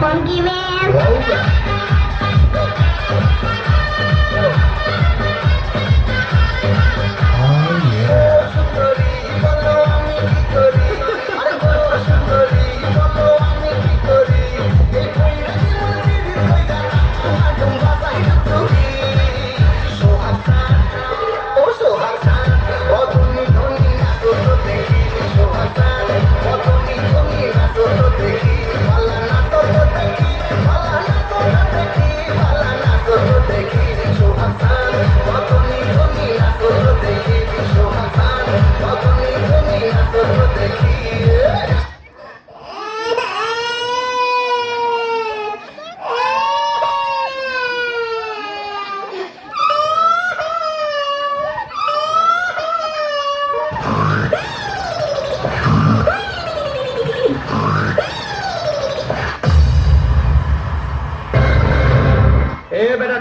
Monkey Man.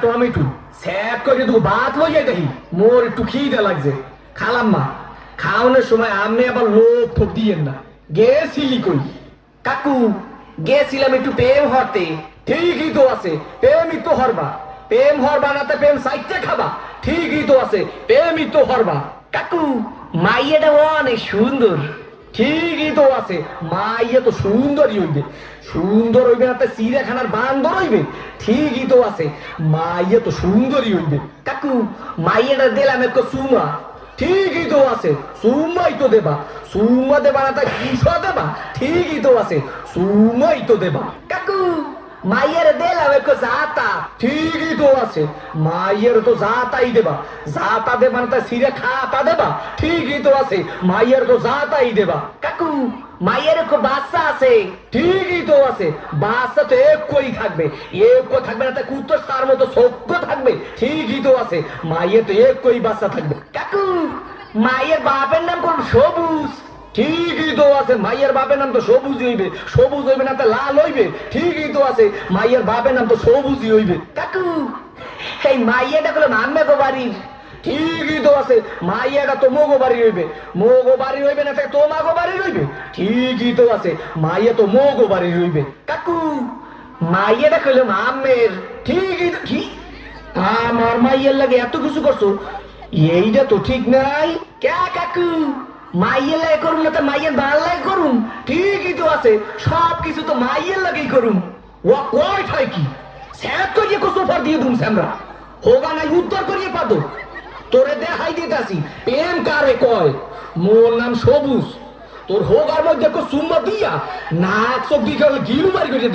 Tomato sap করে দেবো ভাত লইয়া দেখি মোর একটু খিদে লাগছে খালাম মা খাওয়ানোর সময় আমি আবার লোভ ঠোক দিয়েন না গেছিলি কই কাকু গেছিলাম একটু প্রেম হরতে ঠিকই তো আছে প্রেমই তো হরবা প্রেম হরবা না তো প্রেম সাইতে খাবা ঠিকই তো আছে প্রেমই তো হরবা কাকু মাইয়াটা অনেক সুন্দর ঠিকই তো আছে মাইয়া তো সুন্দরই হইবে সুন্দর হইবে না তো চিড়িয়াখানার বান্দর হইবে ঠিকই তো আছে মাইয়া তো সুন্দরই হইবে কাকু মাইয়াটা দিলাম একটু সুমা ঠিকই তো আছে সুমাই তো দেবা সুমা দেবা না তা কিসা দেবা ঠিকই তো আছে সুমাই তো দেবা কাকু মাইয়ের দিলাম একটু জাতা ঠিকই তো আছে মাইয়ের তো জাতাই দেবা জাতা দেবা না তা সিরে খাতা দেবা ঠিকই তো আছে মাইয়ের তো জাতাই দেবা কাকু মাইয়ের একটু বাচ্চা আছে ঠিকই তো আছে বাচ্চা তো একই থাকবে একই থাকবে না তা কুত্তর তার মতো সভ্য থাকবে ঠিকই তো আছে মাইয়ের তো একই বাচ্চা থাকবে কাকু মাইয়ের বাপের নাম কোন সবুজ ঠিকই তো আছে মাইয়ের বাপের নাম তো সবুজ হইবে না তো লাল হইবে ঠিকই তো আছে মাইয়ের বাপের নাম তো সবুজই হইবে কাকু এই মাইয়াটা গুলো নামবে গো বাড়ির ঠিকই তো আছে মাইয়াটা তো মোগো বাড়ি হইবে না তো মাগো বাড়ি হইবে ঠিকই তো আছে মাইয়া তো মোগো বাড়ি হইবে কাকু মাইয়াটা কইলো আমের ঠিকই তো ঠিক আমার মাইয়ের লাগে এত কিছু করছো এইটা তো ঠিক নাই কে কাকু মাইয়ের লাগে করুম না তো মাইয়ের ভাল লাগে করুম ঠিকই তো আছে সব কিছু তো মাইয়ের লাগেই করুম ও কয় ঠাই কি স্যাত করিয়ে কো সোফার দিয়ে দুম আমরা হোগা নাই উত্তর করিয়ে পাদো তোরে দেখাই দিতাছি প্রেম কারে কয় মোর নাম সবুজ তোর হোগার মধ্যে কো সুম্মা দিয়া নাক চোখ দিয়ে গিলু মারি করে